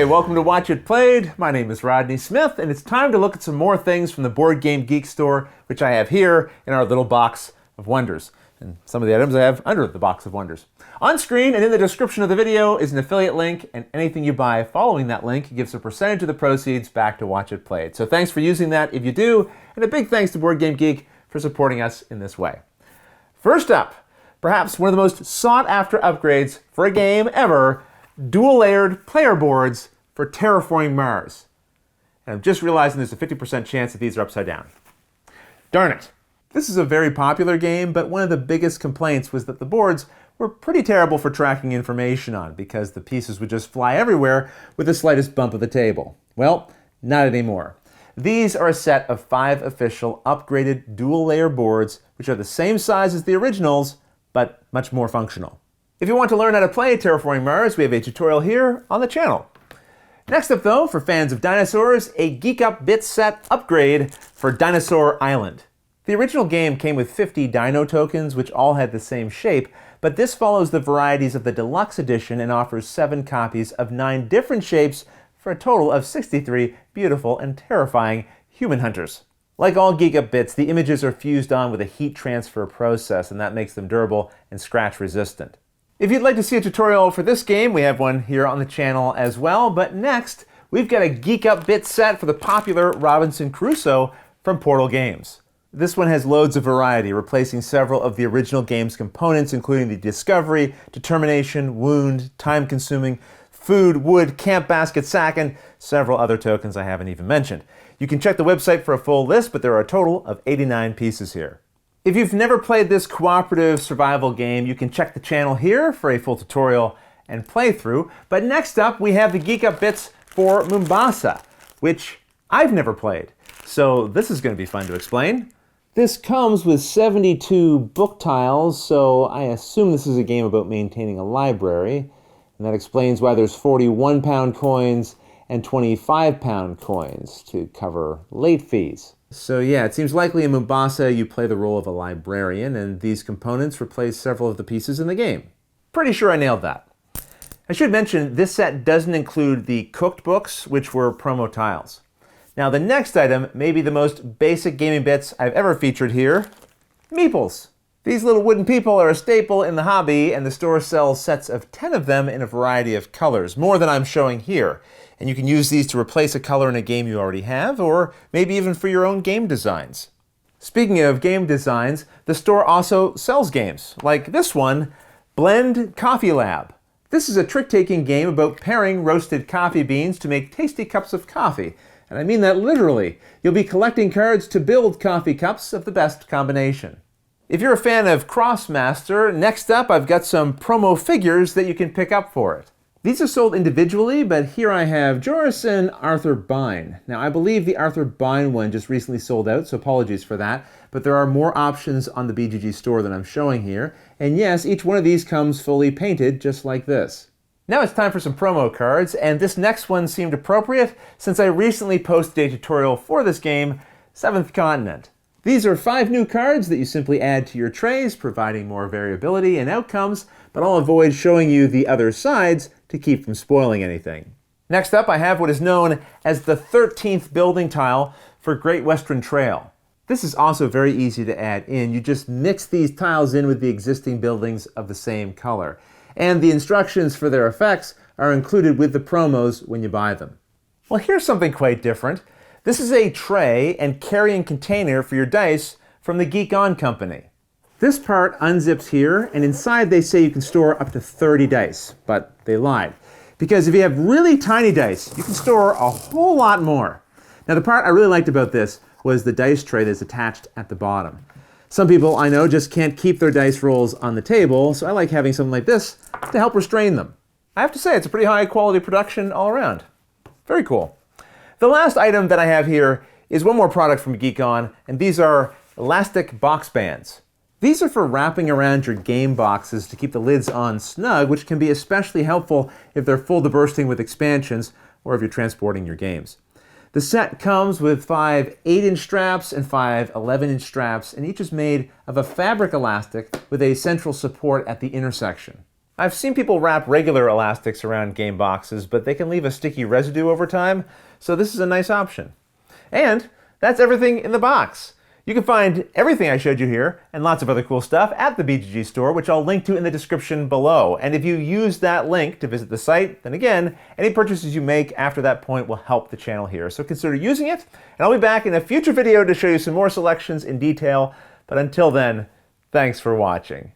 Hi, welcome to Watch It Played. My name is Rodney Smith, and it's time to look at some more things from the BGG Store, which I have here in our little box of wonders. And some of the items I have under the box of wonders. On screen and in the description of the video is an affiliate link, and anything you buy following that link gives a percentage of the proceeds back to Watch It Played. So thanks for using that if you do, and a big thanks to Board Game Geek for supporting us in this way. First up, perhaps one of the most sought-after upgrades for a game ever, dual-layered player boards for terraforming Mars. And I'm just realizing there's a 50% chance that these are upside down. Darn it. This is a very popular game, but one of the biggest complaints was that the boards were pretty terrible for tracking information on because the pieces would just fly everywhere with the slightest bump of the table. Well, not anymore. These are a set of 5 official upgraded dual-layer boards, which are the same size as the originals, but much more functional. If you want to learn how to play Terraforming Mars, we have a tutorial here on the channel. Next up though, for fans of dinosaurs, a Geek Up Bits set upgrade for Dinosaur Island. The original game came with 50 dino tokens, which all had the same shape, but this follows the varieties of the deluxe edition and offers 7 copies of 9 different shapes for a total of 63 beautiful and terrifying human hunters. Like all Geek Up Bits, the images are fused on with a heat transfer process, and that makes them durable and scratch resistant. If you'd like to see a tutorial for this game, we have one here on the channel as well, but next, we've got a Geek Up Bits set for the popular Robinson Crusoe from Portal Games. This one has loads of variety, replacing several of the original game's components, including the discovery, determination, wound, time-consuming, food, wood, camp basket, sack, and several other tokens I haven't even mentioned. You can check the website for a full list, but there are a total of 89 pieces here. If you've never played this cooperative survival game, you can check the channel here for a full tutorial and playthrough. But next up, we have the Geek Up Bits for Mombasa, which I've never played. So this is going to be fun to explain. This comes with 72 book tiles, so I assume this is a game about maintaining a library. And that explains why there's 41-pound coins and 25-pound coins to cover late fees. So yeah, it seems likely in Mombasa you play the role of a librarian, and these components replace several of the pieces in the game. Pretty sure I nailed that. I should mention, this set doesn't include the cooked books, which were promo tiles. Now the next item may be the most basic gaming bits I've ever featured here, meeples. These little wooden people are a staple in the hobby, and the store sells sets of 10 of them in a variety of colors, more than I'm showing here. And you can use these to replace a color in a game you already have, or maybe even for your own game designs. Speaking of game designs, the store also sells games, like this one, Blend Coffee Lab. This is a trick-taking game about pairing roasted coffee beans to make tasty cups of coffee. And I mean that literally. You'll be collecting cards to build coffee cups of the best combination. If you're a fan of Crossmaster, next up I've got some promo figures that you can pick up for it. These are sold individually, but here I have Joris and Arthur Bine. Now I believe the Arthur Bine one just recently sold out, so apologies for that, but there are more options on the BGG store than I'm showing here. And yes, each one of these comes fully painted, just like this. Now it's time for some promo cards, and this next one seemed appropriate since I recently posted a tutorial for this game, 7th Continent. These are 5 new cards that you simply add to your trays, providing more variability and outcomes, but I'll avoid showing you the other sides to keep from spoiling anything. Next up, I have what is known as the 13th building tile for Great Western Trail. This is also very easy to add in. You just mix these tiles in with the existing buildings of the same color. And the instructions for their effects are included with the promos when you buy them. Well, here's something quite different. This is a tray and carrying container for your dice from the Geek On company. This part unzips here, and inside they say you can store up to 30 dice, but they lied. Because if you have really tiny dice, you can store a whole lot more. Now the part I really liked about this was the dice tray that's attached at the bottom. Some people I know just can't keep their dice rolls on the table, so I like having something like this to help restrain them. I have to say, it's a pretty high quality production all around. Very cool. The last item that I have here is one more product from Geek On, and these are elastic box bands. These are for wrapping around your game boxes to keep the lids on snug, which can be especially helpful if they're full to bursting with expansions or if you're transporting your games. The set comes with 5 8-inch straps and 5 11-inch straps, and each is made of a fabric elastic with a central support at the intersection. I've seen people wrap regular elastics around game boxes, but they can leave a sticky residue over time, so this is a nice option. And that's everything in the box. You can find everything I showed you here and lots of other cool stuff at the BGG Store, which I'll link to in the description below. And if you use that link to visit the site, then again, any purchases you make after that point will help the channel here. So consider using it, and I'll be back in a future video to show you some more selections in detail. But until then, thanks for watching.